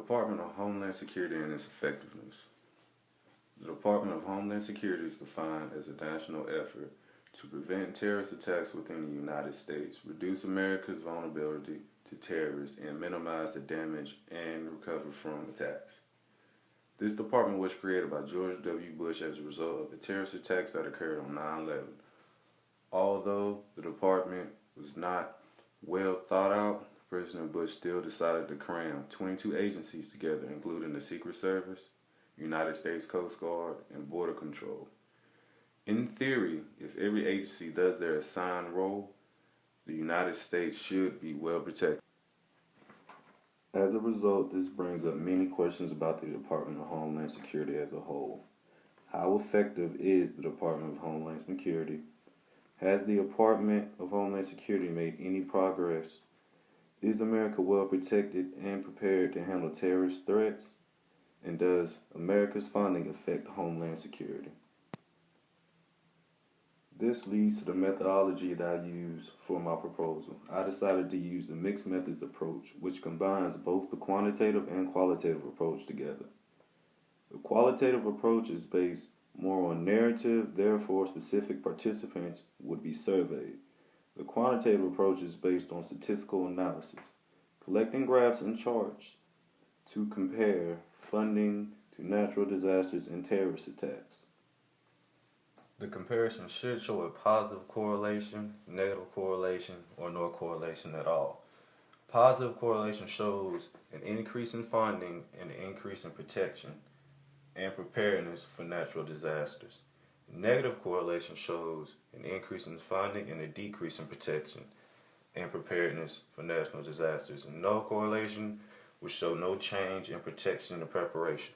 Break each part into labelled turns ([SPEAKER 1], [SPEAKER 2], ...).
[SPEAKER 1] Department of Homeland Security and its effectiveness. The Department of Homeland Security is defined as a national effort to prevent terrorist attacks within the United States, reduce America's vulnerability to terrorists, and minimize the damage and recover from attacks. This department was created by George W. Bush as a result of the terrorist attacks that occurred on 9/11. Although the department was not well thought out, President Bush still decided to cram 22 agencies together, including the Secret Service, United States Coast Guard, and Border Control. In theory, if every agency does their assigned role, the United States should be well protected. As a result, this brings up many questions about the Department of Homeland Security as a whole. How effective is the Department of Homeland Security? Has the Department of Homeland Security made any progress? Is America well protected and prepared to handle terrorist threats? And does America's funding affect Homeland Security? This leads to the methodology that I use for my proposal. I decided to use the mixed methods approach, which combines both the quantitative and qualitative approach together. The qualitative approach is based more on narrative, therefore specific participants would be surveyed. The quantitative approach is based on statistical analysis, collecting graphs and charts to compare funding to natural disasters and terrorist attacks. The comparison should show a positive correlation, negative correlation, or no correlation at all. Positive correlation shows an increase in funding and an increase in protection and preparedness for natural disasters. Negative correlation shows an increase in funding and a decrease in protection and preparedness for natural disasters. And no correlation will show no change in protection and preparation.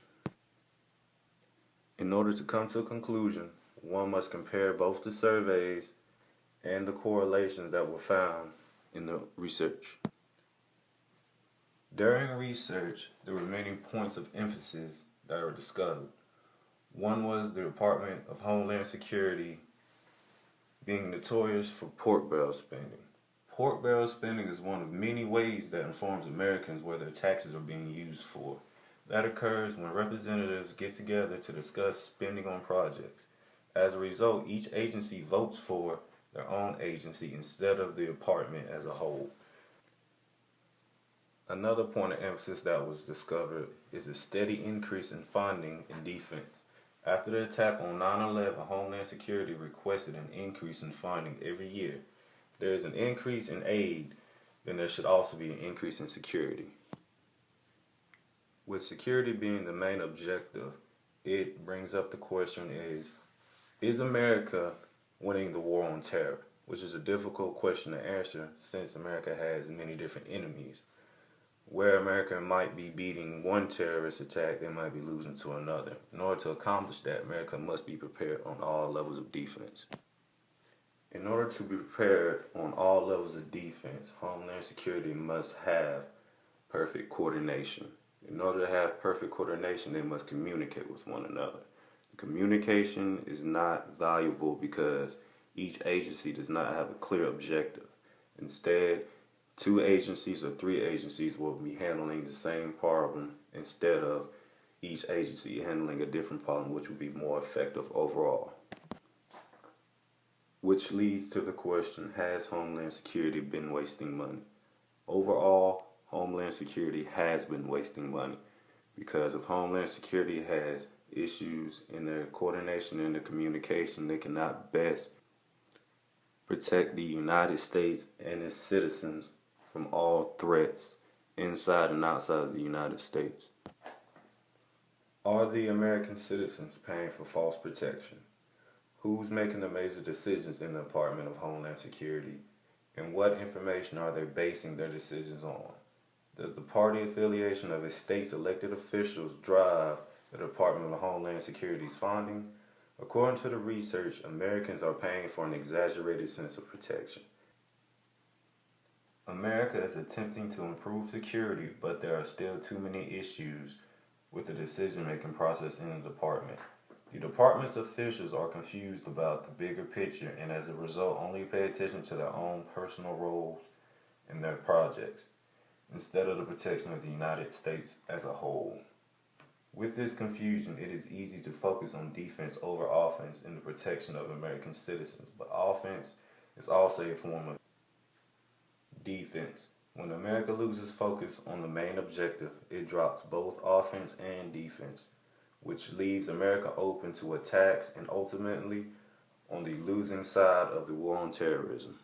[SPEAKER 1] In order to come to a conclusion, one must compare both the surveys and the correlations that were found in the research. During research, there were many points of emphasis that were discovered. One was the Department of Homeland Security being notorious for pork barrel spending. Pork barrel spending is one of many ways that informs Americans where their taxes are being used for. That occurs when representatives get together to discuss spending on projects. As a result, each agency votes for their own agency instead of the department as a whole. Another point of emphasis that was discovered is a steady increase in funding in defense. After the attack on 9/11, Homeland Security requested an increase in funding every year. If there is an increase in aid, then there should also be an increase in security. With security being the main objective, it brings up the question is America winning the war on terror? Which is a difficult question to answer since America has many different enemies. Where America might be beating one terrorist attack, they might be losing to another. In order to accomplish that, America must be prepared on all levels of defense. In order to be prepared on all levels of defense, Homeland Security must have perfect coordination. In order to have perfect coordination, they must communicate with one another. Communication is not valuable because each agency does not have a clear objective. Instead, 2 agencies or 3 agencies will be handling the same problem instead of each agency handling a different problem, which would be more effective overall. Which leads to the question, has Homeland Security been wasting money? Overall, Homeland Security has been wasting money because if Homeland Security has issues in their coordination and their communication, they cannot best protect the United States and its citizens from all threats inside and outside of the United States. Are the American citizens paying for false protection? Who's making the major decisions in the Department of Homeland Security? And what information are they basing their decisions on? Does the party affiliation of a state's elected officials drive the Department of Homeland Security's funding? According to the research, Americans are paying for an exaggerated sense of protection. America is attempting to improve security, but there are still too many issues with the decision-making process in the department. The department's officials are confused about the bigger picture and as a result only pay attention to their own personal roles in their projects. instead of the protection of the United States as a whole. With this confusion, it is easy to focus on defense over offense in the protection of American citizens, but offense is also a form of defense. When America loses focus on the main objective, it drops both offense and defense, which leaves America open to attacks and ultimately on the losing side of the war on terrorism.